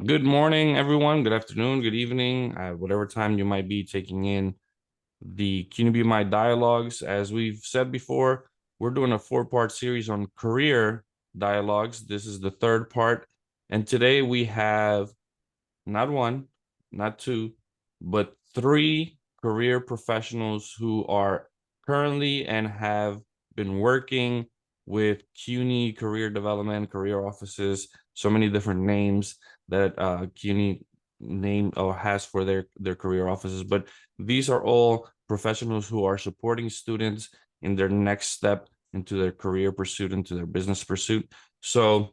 Good morning, everyone. Good afternoon, good evening, whatever time you might be taking in the CUNY BMI dialogues. As we've said before, we're doing a four-part series on career dialogues. This is the third part. And today we have not one, not two, but three career professionals who are currently and have been working with CUNY career development, career offices, so many different names that CUNY name or has for their career offices. But these are all professionals who are supporting students in their next step into their career pursuit, into their business pursuit. So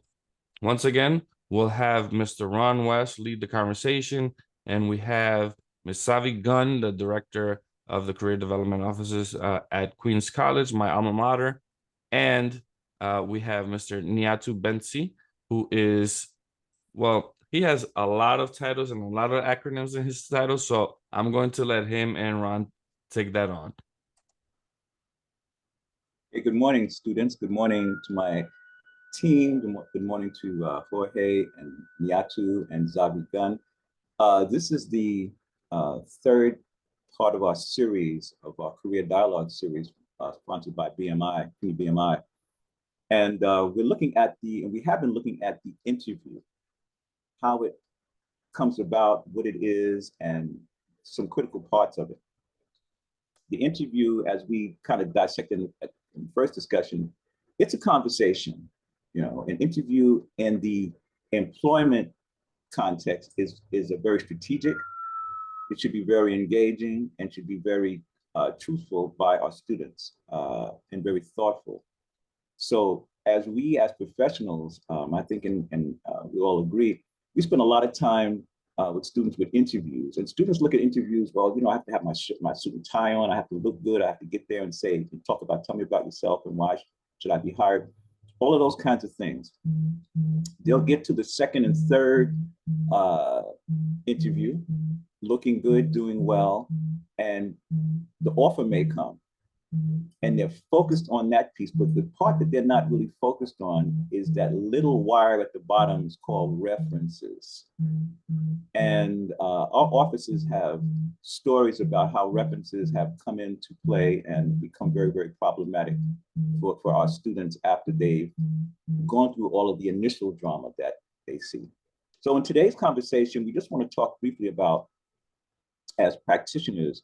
once again, we'll have Mr. Ron West lead the conversation, and we have Ms. Savi Gunn, the director of the career development offices at Queens College, my alma mater, and we have Mr. Niatu Bensi, who is, well, he has a lot of titles and a lot of acronyms in his titles, so I'm going to let him and Ron take that on. Hey, good morning, students. Good morning to my team. Good morning to Jorge and Niatu and Zavi Gun. This is the third part of our series, of our career dialogue series, sponsored by BMI, CUNY BMI. And we have been looking at the interview, how it comes about, what it is, and some critical parts of it. The interview, as we kind of dissected in the first discussion, it's a conversation. An interview in the employment context is a very strategic. It should be very engaging and should be very truthful by our students and very thoughtful. So as professionals, I think, and we all agree, we spend a lot of time with students with interviews, and students look at interviews. Well, I have to have my suit and tie on. I have to look good. I have to get there and tell me about yourself and why should I be hired. All of those kinds of things. They'll get to the second and third interview, looking good, doing well, and the offer may come. And they're focused on that piece, but the part that they're not really focused on is that little wire at the bottom is called references. And our offices have stories about how references have come into play and become very, very problematic for our students after they've gone through all of the initial drama that they see. So in today's conversation, we just want to talk briefly about, as practitioners,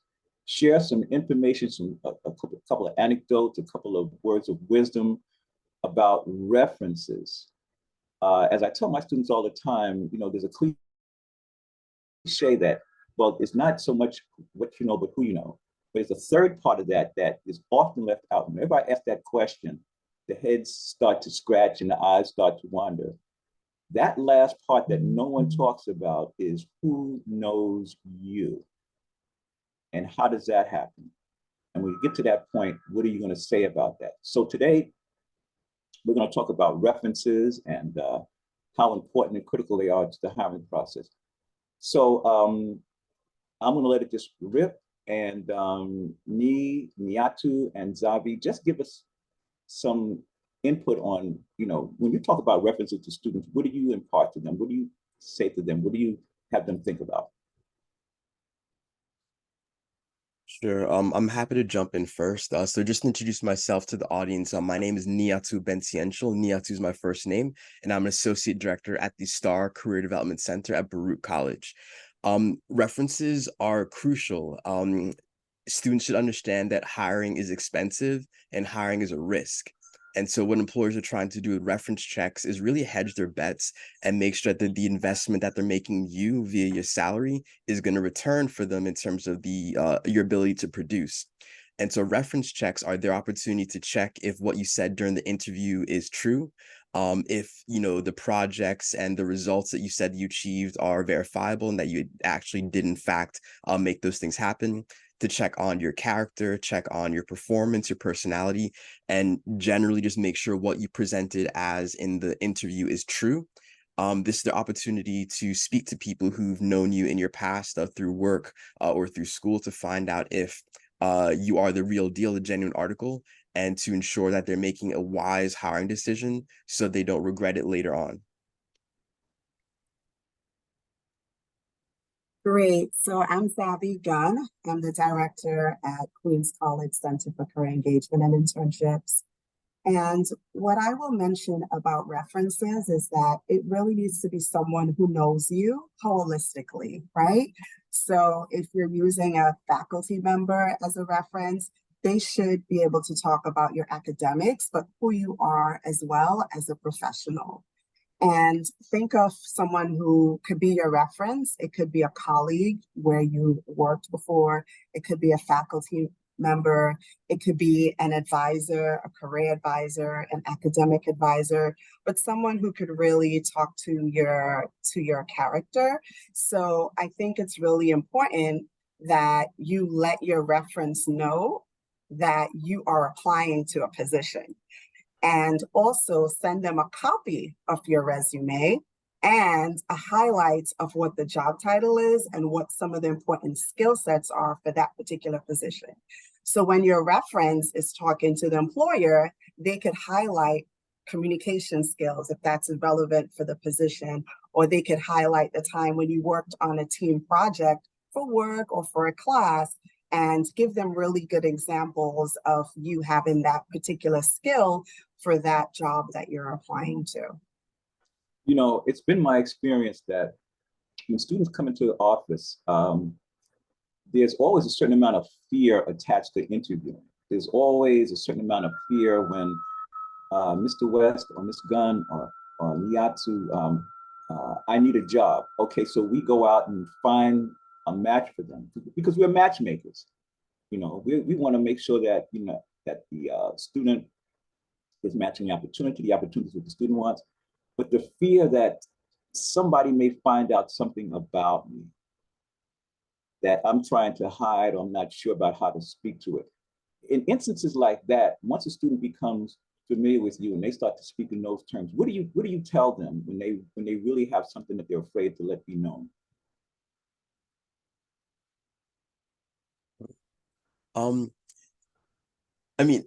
share some information, a couple of anecdotes, a couple of words of wisdom about references. As I tell my students all the time, there's a cliche that, well, it's not so much what you know, but who you know. But it's a third part of that is often left out. Whenever I ask that question, the heads start to scratch and the eyes start to wander. That last part that no one talks about is who knows you. And how does that happen? And when you get to that point, what are you going to say about that? So today, we're going to talk about references and how important and critical they are to the hiring process. So I'm going to let it just rip. And Niatu, and Zavi, just give us some input on, when you talk about references to students, what do you impart to them? What do you say to them? What do you have them think about? Sure. I'm happy to jump in first. So just to introduce myself to the audience, my name is Niatu Bensiential. Niatu is my first name, and I'm an associate director at the STAR Career Development Center at Baruch College. References are crucial. Students should understand that hiring is expensive and hiring is a risk. And so what employers are trying to do with reference checks is really hedge their bets and make sure that the investment that they're making you via your salary is going to return for them in terms of your ability to produce. And so reference checks are their opportunity to check if what you said during the interview is true. If the projects and the results that you said you achieved are verifiable and that you actually did in fact make those things happen, to check on your character, check on your performance, your personality, and generally just make sure what you presented as in the interview is true. This is the opportunity to speak to people who've known you in your past through work or through school to find out if you are the real deal, the genuine article, and to ensure that they're making a wise hiring decision so they don't regret it later on. Great. So I'm Savvy Gunn. I'm the director at Queens College Center for Career Engagement and Internships. And what I will mention about references is that it really needs to be someone who knows you holistically, right? So if you're using a faculty member as a reference, they should be able to talk about your academics, but who you are as well as a professional. And think of someone who could be your reference. It could be a colleague where you worked before. It could be a faculty member. It could be an advisor, a career advisor, an academic advisor, but someone who could really talk to your character. So I think it's really important that you let your reference know that you are applying to a position, and also send them a copy of your resume and a highlight of what the job title is and what some of the important skill sets are for that particular position. So when your reference is talking to the employer, they could highlight communication skills if that's relevant for the position, or they could highlight the time when you worked on a team project for work or for a class, and give them really good examples of you having that particular skill for that job that you're applying to. You know, it's been my experience that when students come into the office, there's always a certain amount of fear attached to interviewing. There's always a certain amount of fear when Mr. West or Ms. Gunn or Niatsu, I need a job. Okay, so we go out and find a match for them because we're matchmakers. You know, we want to make sure that, you know, that the student is matching the opportunities what the student wants. But the fear that somebody may find out something about me that I'm trying to hide or I'm not sure about how to speak to it. In instances like that, once a student becomes familiar with you and they start to speak in those terms, what do you tell them when they really have something that they're afraid to let be known? I mean,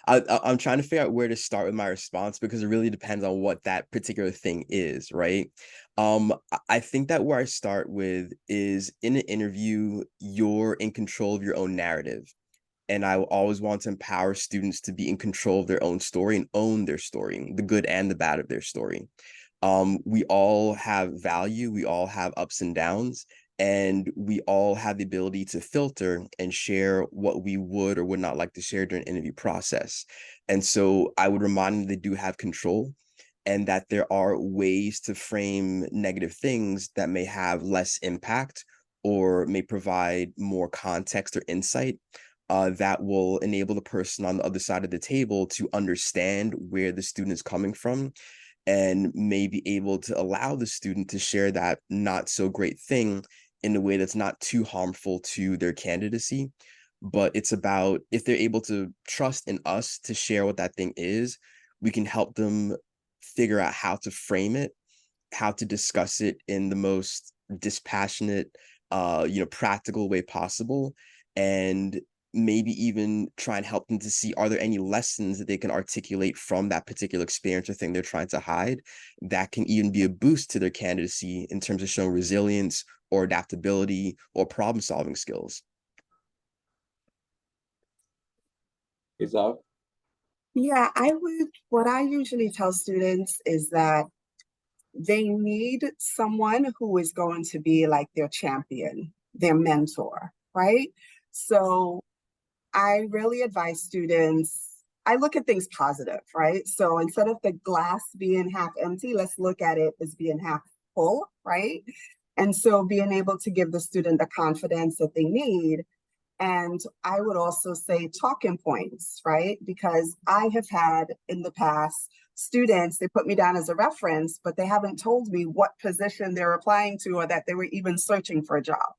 I'm trying to figure out where to start with my response because it really depends on what that particular thing is, right? I think that where I start with is in an interview, you're in control of your own narrative. And I always want to empower students to be in control of their own story and own their story, the good and the bad of their story. We all have value, we all have ups and downs, and we all have the ability to filter and share what we would or would not like to share during an interview process. And so I would remind them they do have control and that there are ways to frame negative things that may have less impact or may provide more context or insight that will enable the person on the other side of the table to understand where the student is coming from and may be able to allow the student to share that not so great thing in a way that's not too harmful to their candidacy. But it's about if they're able to trust in us to share what that thing is, we can help them figure out how to frame it, how to discuss it in the most dispassionate, practical way possible, and maybe even try and help them to see, are there any lessons that they can articulate from that particular experience or thing they're trying to hide that can even be a boost to their candidacy in terms of showing resilience or adaptability or problem solving skills. Is that? Yeah, what I usually tell students is that they need someone who is going to be like their champion, their mentor, right? So I really advise students, I look at things positive, right? So instead of the glass being half empty, let's look at it as being half full, right? And so being able to give the student the confidence that they need. And I would also say talking points, right? Because I have had in the past students, they put me down as a reference, but they haven't told me what position they're applying to or that they were even searching for a job.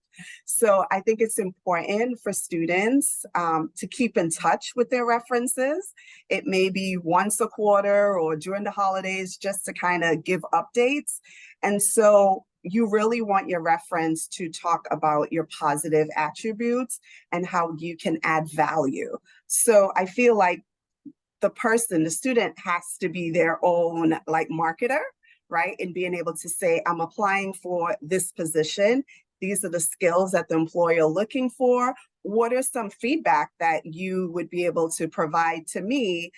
So I think it's important for students to keep in touch with their references. It may be once a quarter or during the holidays just to kind of give updates. And so you really want your reference to talk about your positive attributes and how you can add value. So I feel like the student has to be their own like marketer, right? And being able to say, I'm applying for this position. these are the skills that the employer looking for. What are some feedback that you would be able to provide to me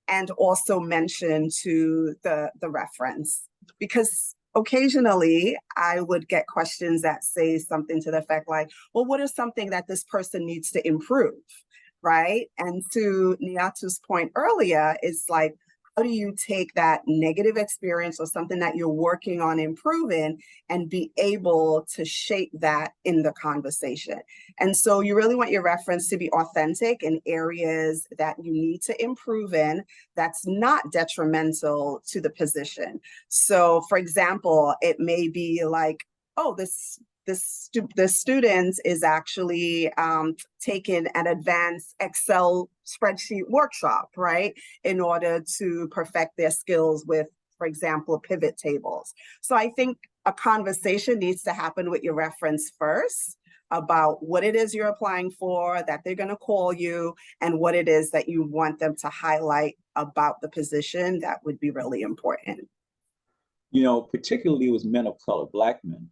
and also mention to the reference? Because occasionally I would get questions that say something to the effect like, well, what is something that this person needs to improve, right? And to Niatu's point earlier, it's like, how do you take that negative experience or something that you're working on improving and be able to shape that in the conversation? And so you really want your reference to be authentic in areas that you need to improve in that's not detrimental to the position. So for example, it may be like, oh, this student is actually taking an advanced Excel spreadsheet workshop, right, in order to perfect their skills with, for example, pivot tables. So I think a conversation needs to happen with your reference first about what it is you're applying for, that they're going to call you, and what it is that you want them to highlight about the position that would be really important. You know, particularly with men of color, Black men.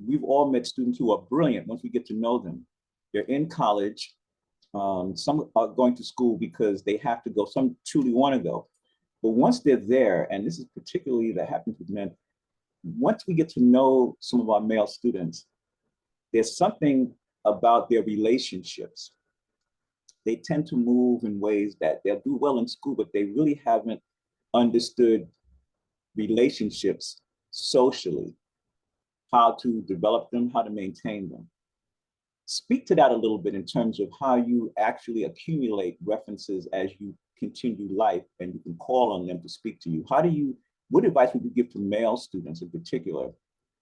We've all met students who are brilliant once we get to know them. They're in college. Some are going to school because they have to go. Some truly want to go. But once they're there, and this is particularly that happens with men, once we get to know some of our male students, there's something about their relationships. They tend to move in ways that they'll do well in school, but they really haven't understood relationships socially, how to develop them, how to maintain them. Speak to that a little bit in terms of how you actually accumulate references as you continue life and you can call on them to speak to you. What advice would you give to male students in particular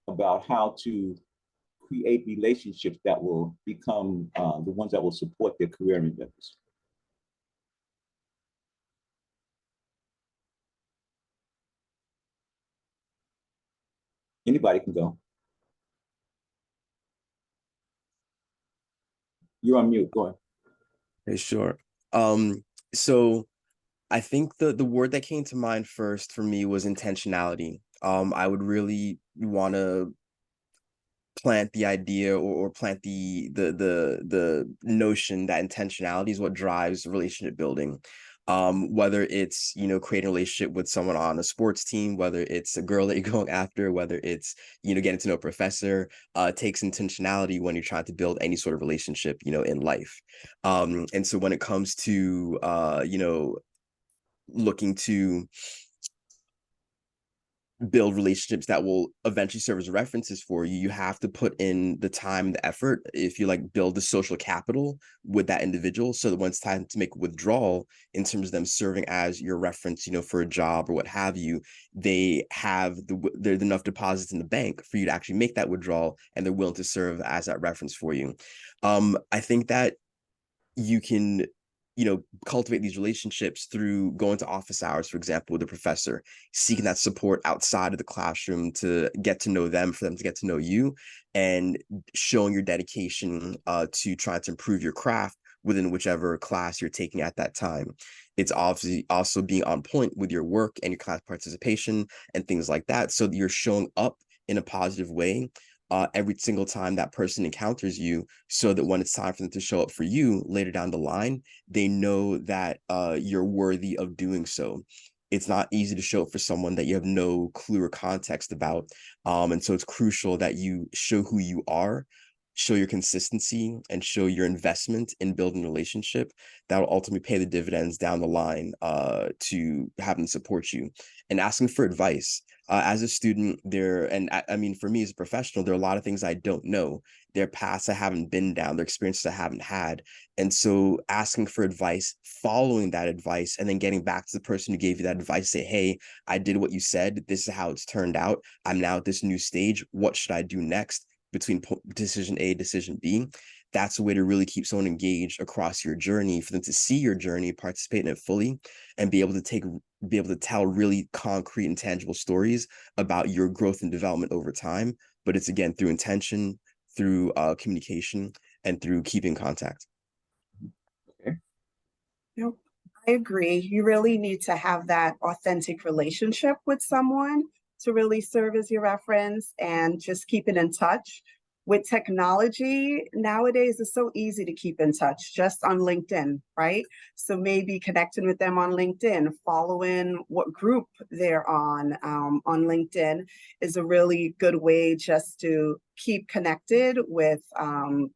about how to create relationships that will become the ones that will support their career endeavors? Anybody can go. You're on mute, go ahead. Okay, sure. So I think the word that came to mind first for me was intentionality. I would really want to plant the idea or plant the notion that intentionality is what drives relationship building. Whether it's, creating a relationship with someone on a sports team, whether it's a girl that you're going after, whether it's, getting to know a professor, takes intentionality when you're trying to build any sort of relationship, in life. And so when it comes to, looking to build relationships that will eventually serve as references for you, you have to put in the time and the effort, if you like, build the social capital with that individual, so that when it's time to make a withdrawal in terms of them serving as your reference, for a job or what have you, they have there's enough deposits in the bank for you to actually make that withdrawal, and they're willing to serve as that reference for you. I think that you can cultivate these relationships through going to office hours, for example, with a professor, seeking that support outside of the classroom to get to know them, for them to get to know you, and showing your dedication to trying to improve your craft within whichever class you're taking at that time. It's obviously also being on point with your work and your class participation and things like that, so that you're showing up in a positive way every single time that person encounters you, so that when it's time for them to show up for you later down the line, they know that you're worthy of doing so. It's not easy to show up for someone that you have no clue or context about. And so it's crucial that you show who you are, show your consistency, and show your investment in building a relationship that will ultimately pay the dividends down the line to have them support you. And asking for advice. As a student, I mean, for me as a professional, there are a lot of things I don't know. There are paths I haven't been down, there are experiences I haven't had. And so asking for advice, following that advice, and then getting back to the person who gave you that advice, say, hey, I did what you said. This is how it's turned out. I'm now at this new stage. What should I do next between decision A, decision B? That's a way to really keep someone engaged across your journey, for them to see your journey, participate in it fully, and be able to tell really concrete and tangible stories about your growth and development over time. But it's, again, through intention, through communication, and through keeping contact. Okay. Yep, I agree. You really need to have that authentic relationship with someone to really serve as your reference and just keeping in touch. With technology nowadays, it's so easy to keep in touch just on LinkedIn, right? So maybe connecting with them on LinkedIn, following what group they're on LinkedIn is a really good way just to keep connected with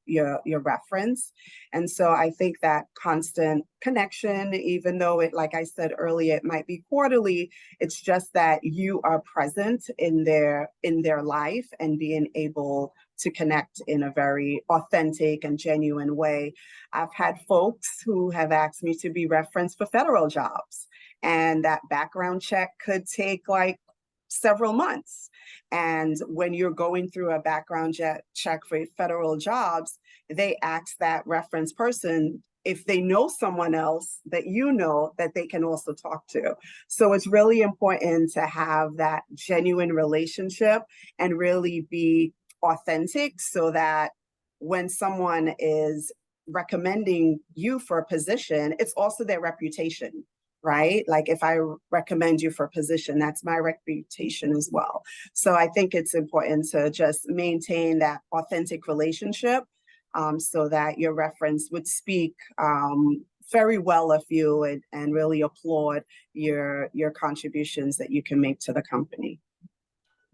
your reference. And so I think that constant connection, even though it, like I said earlier, it might be quarterly, it's just that you are present in their life and being able to connect in a very authentic and genuine way. I've had folks who have asked me to be referenced for federal jobs, and that background check could take like several months. And when you're going through a background check for federal jobs, they ask that reference person if they know someone else that you know that they can also talk to. So it's really important to have that genuine relationship and really be authentic, so that when someone is recommending you for a position, it's also their reputation, right? Like if I recommend you for a position, that's my reputation as well. So I think it's important to just maintain that authentic relationship, so that your reference would speak very well of you and really applaud your contributions that you can make to the company.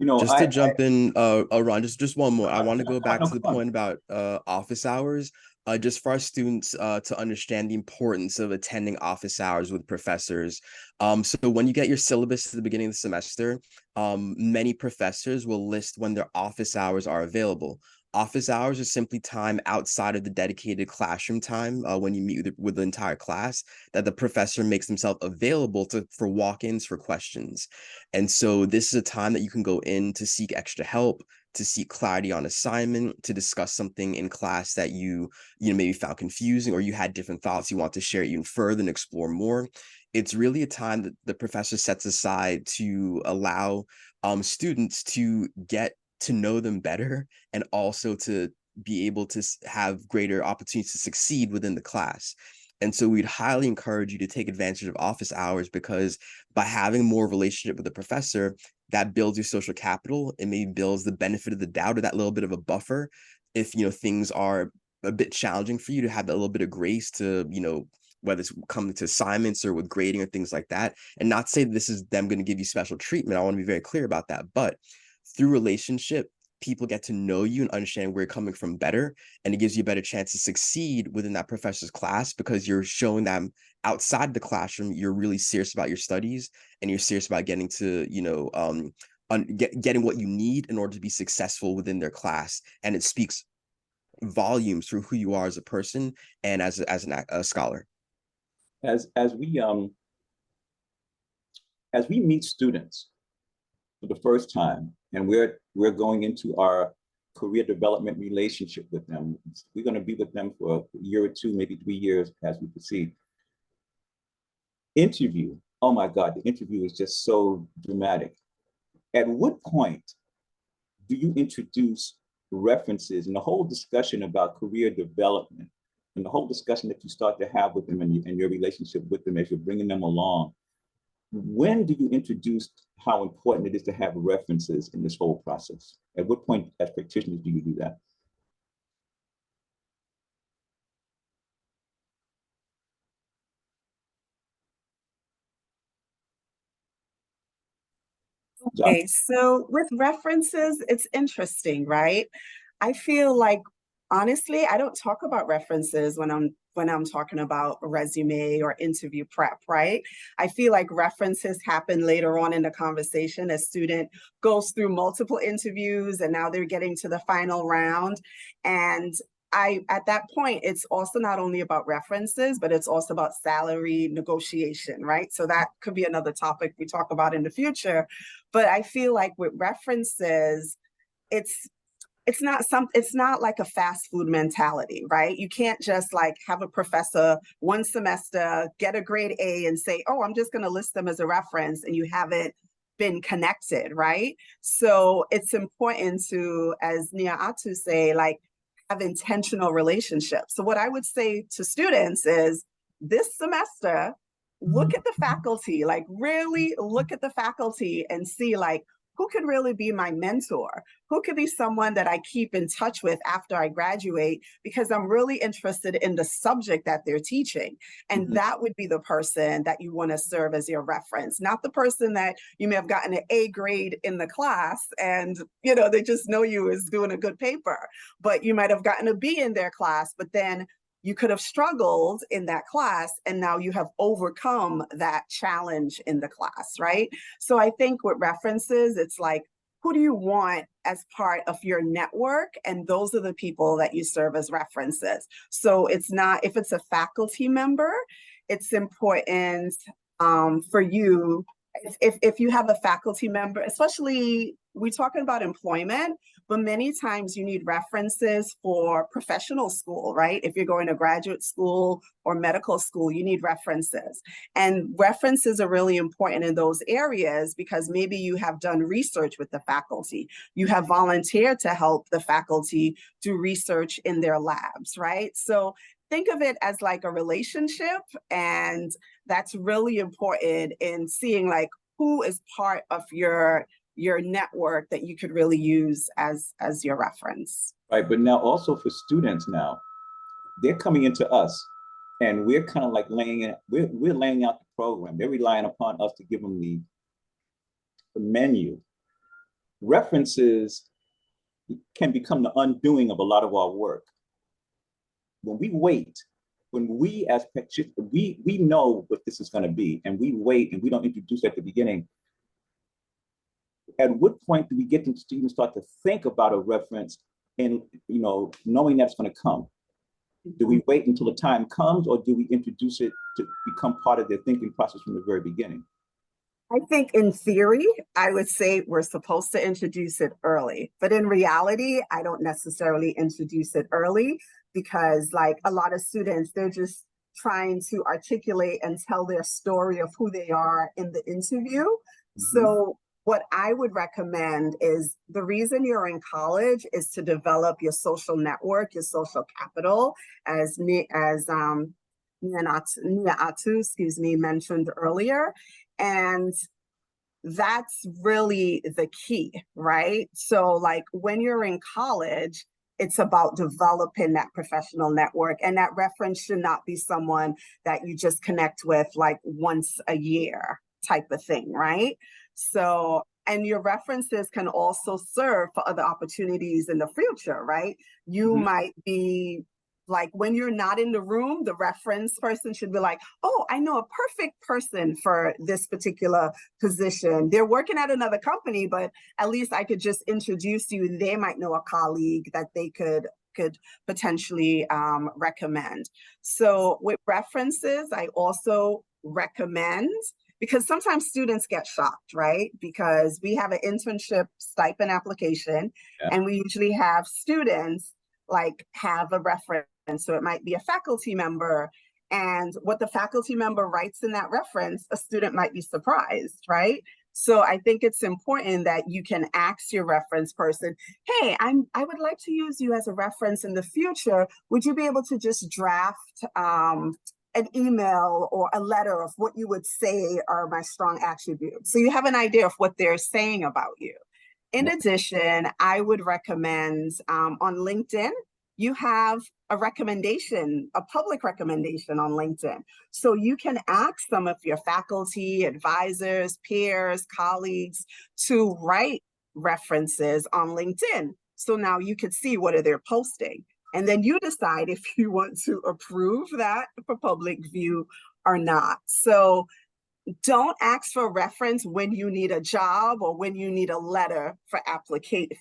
You know, Just to jump in, Ron, just one more. I want to go back no, to the come on. point about office hours. Just for our students to understand the importance of attending office hours with professors. So when you get your syllabus at the beginning of the semester, many professors will list when their office hours are available. Office hours are simply time outside of the dedicated classroom time when you meet with the entire class that the professor makes himself available for walk-ins for questions. And so this is a time that you can go in to seek extra help, to seek clarity on assignment, to discuss something in class that you maybe found confusing, or you had different thoughts you want to share even further and explore more. It's really a time that the professor sets aside to allow students to get to know them better, and also to be able to have greater opportunities to succeed within the class. And so we'd highly encourage you to take advantage of office hours, because by having more relationship with the professor, that builds your social capital. It maybe builds the benefit of the doubt, or that little bit of a buffer if things are a bit challenging for you, to have that little bit of grace to whether it's coming to assignments or with grading or things like that. And not say this is them going to give you special treatment. I want to be very clear about that. But through relationship, people get to know you and understand where you're coming from better, and it gives you a better chance to succeed within that professor's class, because you're showing them outside the classroom you're really serious about your studies, and you're serious about getting to getting what you need in order to be successful within their class. And it speaks volumes through who you are as a person and as a scholar. As we meet students for the first time, and we're going into our career development relationship with them. We're going to be with them for a year or two, maybe 3 years as we proceed. Interview, oh my God, the interview is just so dramatic. At what point do you introduce references and the whole discussion about career development, and the whole discussion that you start to have with them and your relationship with them as you're bringing them along? When do you introduce how important it is to have references in this whole process? At what point as practitioners do you do that? Okay, so with references, it's interesting, right? I feel like, honestly, I don't talk about references when I'm talking about a resume or interview prep, right? I feel like references happen later on in the conversation as student goes through multiple interviews and now they're getting to the final round. And at that point, it's also not only about references, but it's also about salary negotiation, right? So that could be another topic we talk about in the future. But I feel like with references, it's not like a fast food mentality, right? You can't just like have a professor one semester, get a grade A and say, oh, I'm just going to list them as a reference, and you haven't been connected, right? So it's important to, as Nia'atu say, like have intentional relationships. So what I would say to students is this semester, look at the faculty, like really look at the faculty and see like, who could really be my mentor? Who could be someone that I keep in touch with after I graduate because I'm really interested in the subject that they're teaching? And that would be the person that you want to serve as your reference, not the person that you may have gotten an A grade in the class and, you know, they just know you as doing a good paper, but you might have gotten a B in their class, but then you could have struggled in that class and now you have overcome that challenge in the class, right? So I think with references, it's like, who do you want as part of your network? And those are the people that you serve as references. So it's not, if it's a faculty member, it's important for you, if you have a faculty member, especially we're talking about employment, but many times you need references for professional school, right? If you're going to graduate school or medical school, you need references. And references are really important in those areas because maybe you have done research with the faculty. You have volunteered to help the faculty do research in their labs, right? So think of it as like a relationship, and that's really important in seeing like who is part of your network that you could really use as your reference. Right, but now also for students now, they're coming into us and we're kind of like we're laying out the program. They're relying upon us to give them the menu. References can become the undoing of a lot of our work. When we wait, when we as practitioners, we know what this is going to be, and we wait and we don't introduce at the beginning. At what point do we get them to even start to think about a reference and, you know, knowing that's going to come? Do we wait until the time comes, or do we introduce it to become part of their thinking process from the very beginning? I think in theory, I would say we're supposed to introduce it early, but in reality, I don't necessarily introduce it early because like a lot of students, they're just trying to articulate and tell their story of who they are in the interview. So what I would recommend is the reason you're in college is to develop your social network, your social capital, as Niatu, mentioned earlier. And that's really the key, right? So like when you're in college, it's about developing that professional network, and that reference should not be someone that you just connect with like once a year type of thing, right? So, and your references can also serve for other opportunities in the future, right? You might be like, when you're not in the room, the reference person should be like, oh, I know a perfect person for this particular position. They're working at another company, but at least I could just introduce you. They might know a colleague that they could potentially recommend. So with references, I also recommend, because sometimes students get shocked, right? Because we have an internship stipend application, and we usually have students like have a reference. So it might be a faculty member, and what the faculty member writes in that reference, a student might be surprised, right? So I think it's important that you can ask your reference person, hey, I would like to use you as a reference in the future. Would you be able to just draft an email or a letter of what you would say are my strong attributes? So you have an idea of what they're saying about you. In addition, I would recommend on LinkedIn, you have a recommendation, a public recommendation on LinkedIn. So you can ask some of your faculty, advisors, peers, colleagues to write references on LinkedIn. So now you can see what are they posting. And then you decide if you want to approve that for public view or not. So don't ask for a reference when you need a job or when you need a letter for opportunities.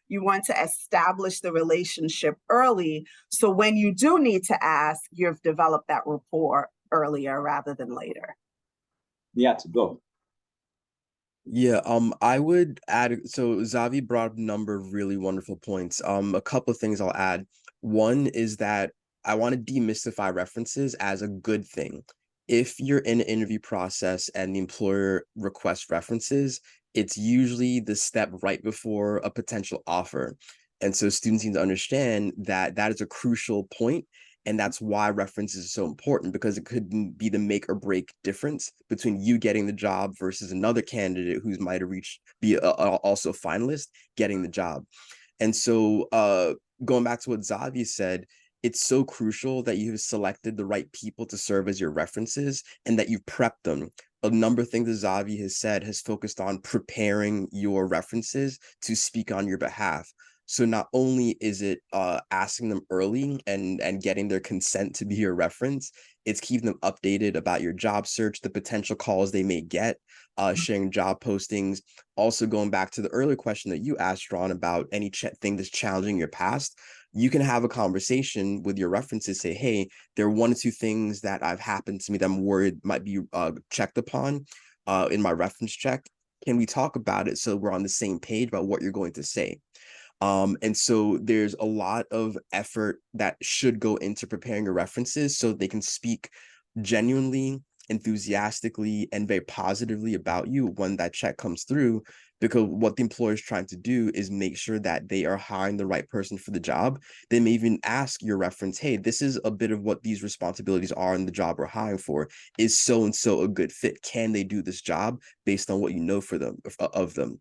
You want to establish the relationship early, so when you do need to ask, you've developed that rapport earlier rather than later. Yeah, to go. Yeah, I would add, so Zavi brought up a number of really wonderful points. A couple of things I'll add. One is that I want to demystify references as a good thing. If you're in an interview process and the employer requests references, it's usually the step right before a potential offer. And so students need to understand that that is a crucial point, And that's why references are so important, because it could be the make or break difference between you getting the job versus another candidate who might have also a finalist getting the job. And so going back to what Xavi said, it's so crucial that you have selected the right people to serve as your references and that you've prepped them. A number of things that Xavi has said has focused on preparing your references to speak on your behalf. So not only is it asking them early and getting their consent to be your reference, it's keeping them updated about your job search, the potential calls they may get, sharing job postings. Also going back to the earlier question that you asked, Ron, about any thing that's challenging your past, you can have a conversation with your references, say, hey, there are 1 or 2 things that have happened to me that I'm worried might be checked upon in my reference check. Can we talk about it so we're on the same page about what you're going to say? And so there's a lot of effort that should go into preparing your references so they can speak genuinely, enthusiastically, and very positively about you when that check comes through, because what the employer is trying to do is make sure that they are hiring the right person for the job. They may even ask your reference, hey, this is a bit of what these responsibilities are in the job we're hiring for. Is so-and-so a good fit? Can they do this job based on what you know of them?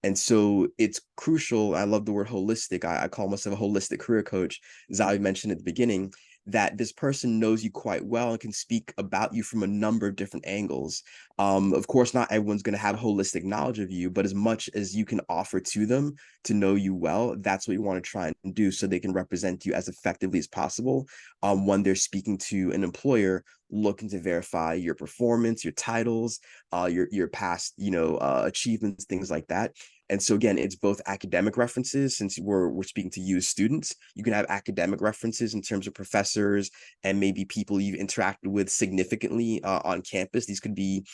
And so it's crucial. I love the word holistic. I call myself a holistic career coach. Xavi mentioned at the beginning that this person knows you quite well and can speak about you from a number of different angles. Of course, not everyone's going to have holistic knowledge of you, but as much as you can offer to them to know you well, that's what you want to try and do so they can represent you as effectively as possible when they're speaking to an employer looking to verify your performance, your titles, your past, achievements, things like that. And so again, it's both academic references, since we're speaking to you as students. You can have academic references in terms of professors and maybe people you've interacted with significantly on campus. These could be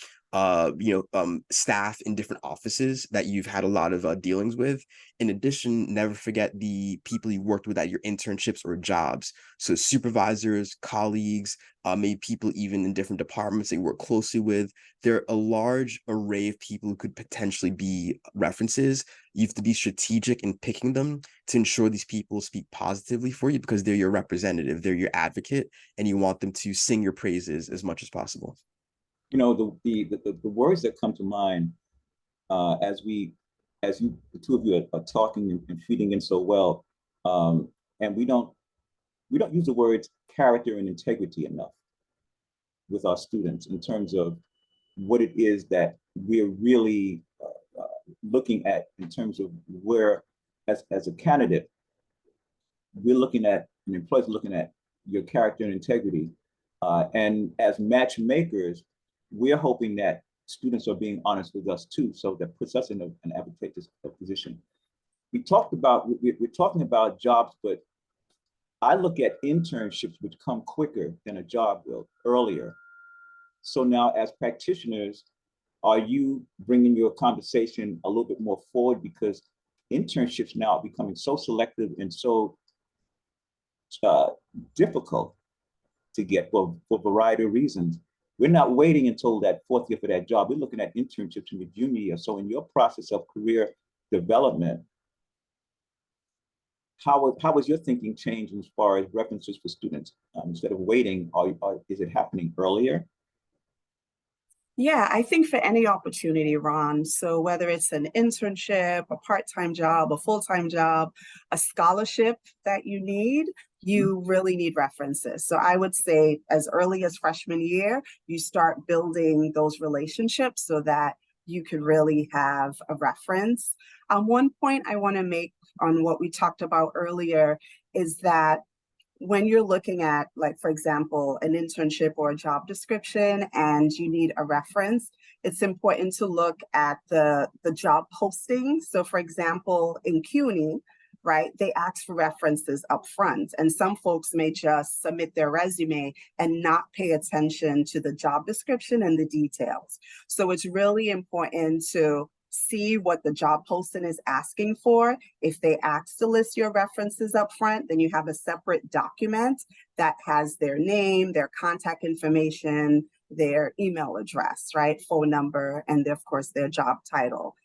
staff in different offices that you've had a lot of dealings with. In addition, never forget the people you worked with at your internships or jobs. So supervisors, colleagues, maybe people even in different departments that you work closely with. There are a large array of people who could potentially be references. You have to be strategic in picking them to ensure these people speak positively for you, because they're your representative, they're your advocate, and you want them to sing your praises as much as possible. The words that come to mind as you, the two of you are talking and feeding in so well, and we don't use the words character and integrity enough with our students in terms of what it is that we're really looking at in terms of where, as a candidate, we're looking at, an employer's looking at your character and integrity. And as matchmakers, we're hoping that students are being honest with us too, so that puts us in an advantageous position. We're talking about jobs, but I look at internships which come quicker than a job will, earlier. So now as practitioners, are you bringing your conversation a little bit more forward, because internships now are becoming so selective and so difficult to get for a variety of reasons. We're not waiting until that 4th year for that job. We're looking at internships in the junior year. So in your process of career development, how was your thinking changed as far as references for students? Instead of waiting, is it happening earlier? Yeah, I think for any opportunity, Ron, so whether it's an internship, a part-time job, a full-time job, a scholarship that you need, you really need references. So I would say as early as freshman year, you start building those relationships so that you could really have a reference. One point I want to make on what we talked about earlier is that when you're looking at, like, for example, an internship or a job description and you need a reference, it's important to look at the job posting. So for example, in CUNY, right, they ask for references up front, and some folks may just submit their resume and not pay attention to the job description and the details. So it's really important to see what the job posting is asking for. If they ask to list your references up front, then you have a separate document that has their name, their contact information, their email address, right, phone number, and of course their job title.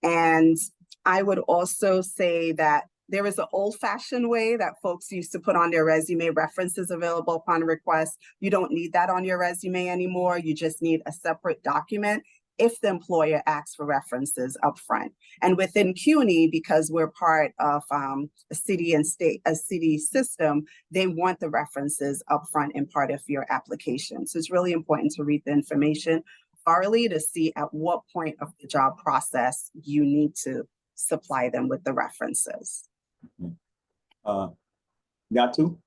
And I would also say that there is an old-fashioned way that folks used to put on their resume, references available upon request. You don't need that on your resume anymore. You just need a separate document if the employer asks for references upfront. And within CUNY, because we're part of a city system, they want the references upfront in part of your application. So it's really important to read the information thoroughly to see at what point of the job process you need to supply them with the references. Natu?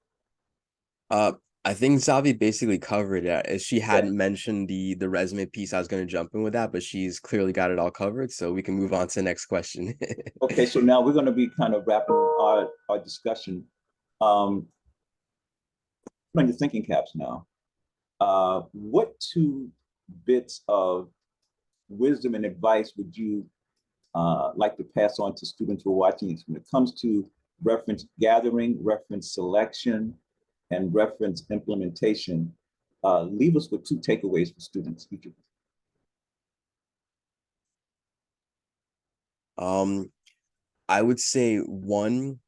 I think Savi basically covered it. As she hadn't mentioned the resume piece, I was going to jump in with that, but she's clearly got it all covered, so we can move on to the next question. Okay, so now we're going to be kind of wrapping our discussion. Put on your thinking caps now. What 2 bits of wisdom and advice would you like to pass on to students who are watching this when it comes to reference gathering, reference selection, and reference implementation? Leave us with 2 takeaways for students, each of them. I would say 1,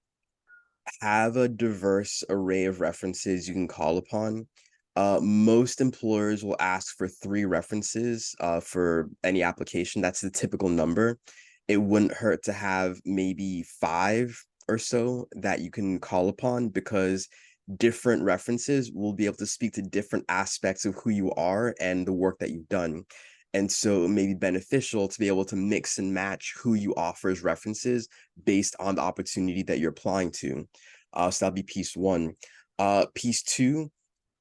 have a diverse array of references you can call upon. Most employers will ask for 3 references for any application. That's the typical number. It wouldn't hurt to have maybe 5 or so that you can call upon, because different references will be able to speak to different aspects of who you are and the work that you've done. And so it may be beneficial to be able to mix and match who you offer as references based on the opportunity that you're applying to. So that'll be piece 1. Piece 2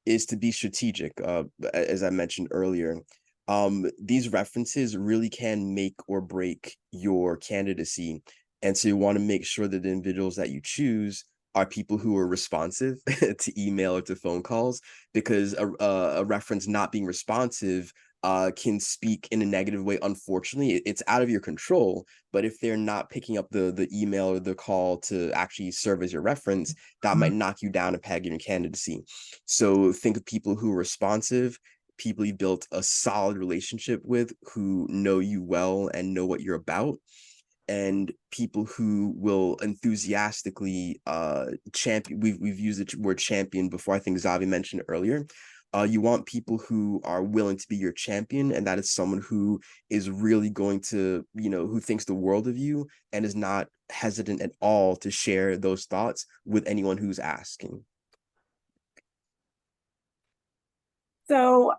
is to be strategic. As I mentioned earlier, these references really can make or break your candidacy. And so you want to make sure that the individuals that you choose are people who are responsive to email or to phone calls, because a reference not being responsive can speak in a negative way. Unfortunately, it's out of your control, but if they're not picking up the email or the call to actually serve as your reference, that might knock you down a peg in your candidacy. So think of people who are responsive, people you built a solid relationship with, who know you well and know what you're about, and people who will enthusiastically champion. We've used the word champion before. I think Zavi mentioned earlier. You want people who are willing to be your champion, and that is someone who is really going to, who thinks the world of you and is not hesitant at all to share those thoughts with anyone who's asking. So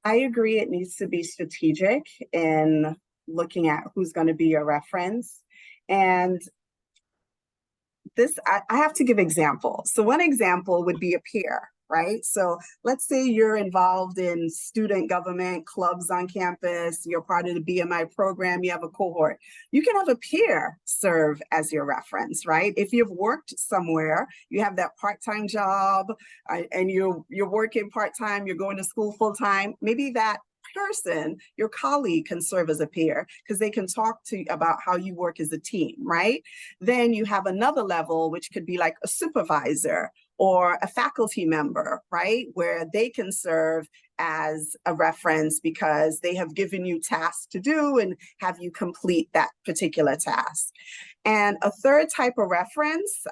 I agree, it needs to be strategic in looking at who's going to be your reference. And this, I have to give examples. So one example would be a peer, right? So let's say you're involved in student government clubs on campus, you're part of the BMI program, you have a cohort. You can have a peer serve as your reference, right? If you've worked somewhere, you have that part-time job and you're working part-time, you're going to school full-time, maybe that person, your colleague, can serve as a peer because they can talk to you about how you work as a team, right? Then you have another level, which could be like a supervisor or a faculty member, right? Where they can serve as a reference because they have given you tasks to do and have you complete that particular task. And a third type of reference,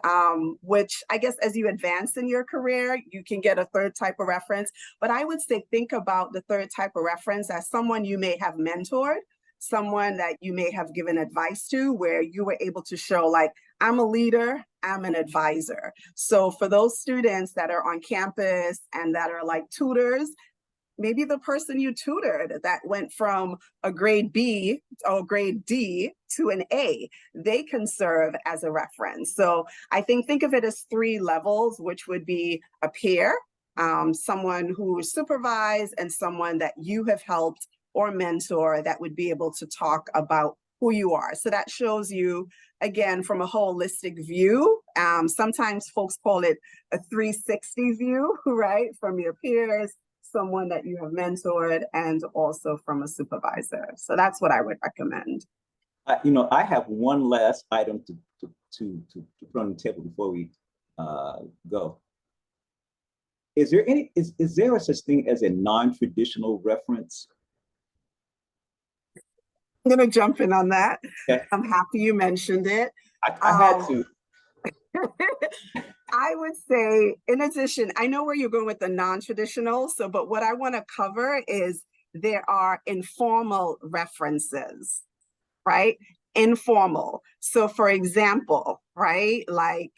which I guess as you advance in your career, you can get a third type of reference. But I would say think about the third type of reference as someone you may have mentored, someone that you may have given advice to, where you were able to show like, I'm a leader, I'm an advisor. So for those students that are on campus and that are like tutors, maybe the person you tutored that went from a grade B or grade D to an A, they can serve as a reference. So I think of it as 3 levels, which would be a peer, someone who supervised, and someone that you have helped or mentor that would be able to talk about who you are. So that shows you, again, from a holistic view. Sometimes folks call it a 360 view, right? From your peers, someone that you have mentored, and also from a supervisor. So that's what I would recommend. I have one last item to put on the table before we go. Is there a such thing as a non-traditional reference? I'm going to jump in on that. Okay. I'm happy you mentioned it. I had to. I would say, in addition, I know where you're going with the non-traditional, but what I want to cover is there are informal references, right? Informal. So for example, right, like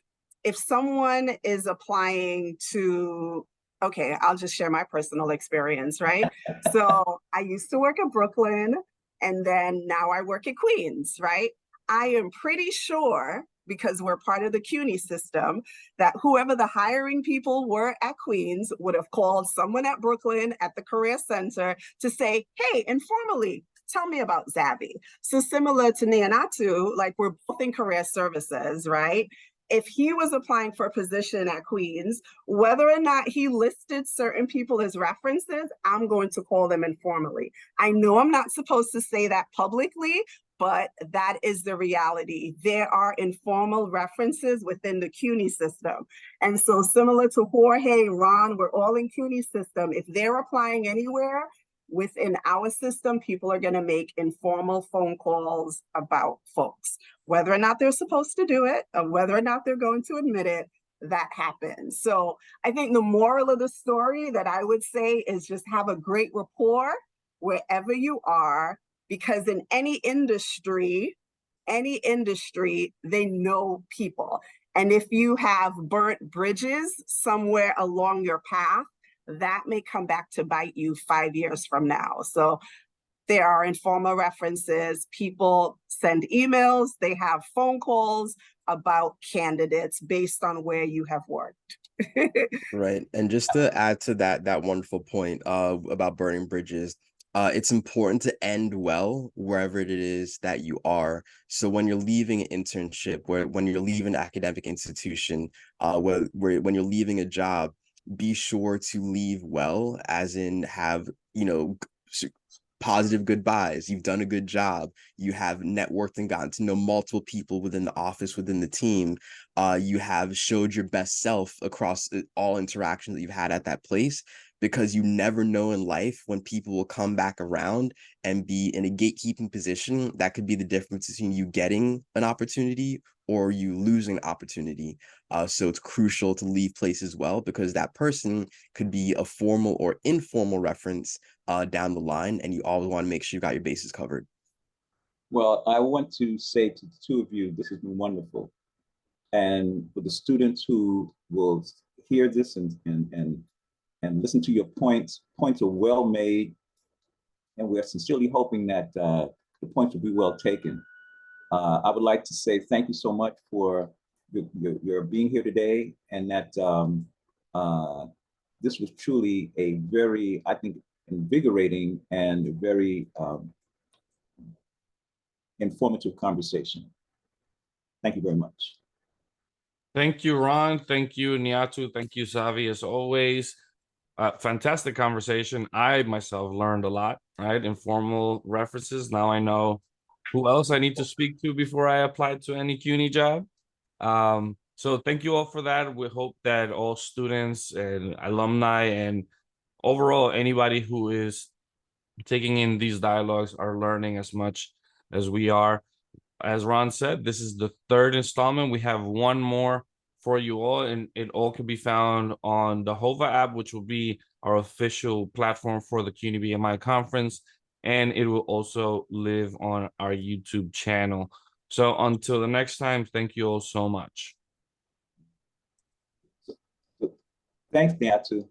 if someone is applying to, okay, I'll just share my personal experience, right? So I used to work at Brooklyn and then now I work at Queens, right? I am pretty sure, because we're part of the CUNY system, that whoever the hiring people were at Queens would have called someone at Brooklyn at the Career Center to say, hey, informally, tell me about Zavi. So similar to Nianatu, like we're both in career services, right? If he was applying for a position at Queens, whether or not he listed certain people as references, I'm going to call them informally. I know I'm not supposed to say that publicly, but that is the reality. There are informal references within the CUNY system. And so similar to Jorge, Ron, we're all in CUNY system. If they're applying anywhere within our system, people are gonna make informal phone calls about folks. Whether or not they're supposed to do it, or whether or not they're going to admit it, that happens. So I think the moral of the story that I would say is just have a great rapport wherever you are, because in any industry, they know people. And if you have burnt bridges somewhere along your path, that may come back to bite you 5 years from now. So there are informal references. People send emails, they have phone calls about candidates based on where you have worked. Right. And just to add to that wonderful point about burning bridges, it's important to end well wherever it is that you are. So when you're leaving an internship, when you're leaving an academic institution, when you're leaving a job, be sure to leave well, as in have, positive goodbyes. You've done a good job. You have networked and gotten to know multiple people within the office, within the team. You have showed your best self across all interactions that you've had at that place, because you never know in life when people will come back around and be in a gatekeeping position. That could be the difference between you getting an opportunity or you losing an opportunity. So it's crucial to leave places well, because that person could be a formal or informal reference down the line, and you always want to make sure you got your bases covered. Well, I want to say to the two of you, this has been wonderful. And for the students who will hear this and listen to your points are well made, and we're sincerely hoping that the points will be well taken. I would like to say thank you so much for your being here today, and that this was truly a very, I think, invigorating and very informative conversation. Thank you very much. Thank you, Ron. Thank you, Niatu. Thank you, Zavi, as always. Fantastic conversation. I myself learned a lot, right? Informal references. Now I know who else I need to speak to before I apply to any CUNY job. So thank you all for that. We hope that all students and alumni and overall anybody who is taking in these dialogues are learning as much as we are. As Ron said, this is the third installment. We have one more for you all, and it all can be found on the HOVA app, which will be our official platform for the CUNY BMI conference, and it will also live on our YouTube channel. So until the next time, thank you all so much. Thanks, Niatu.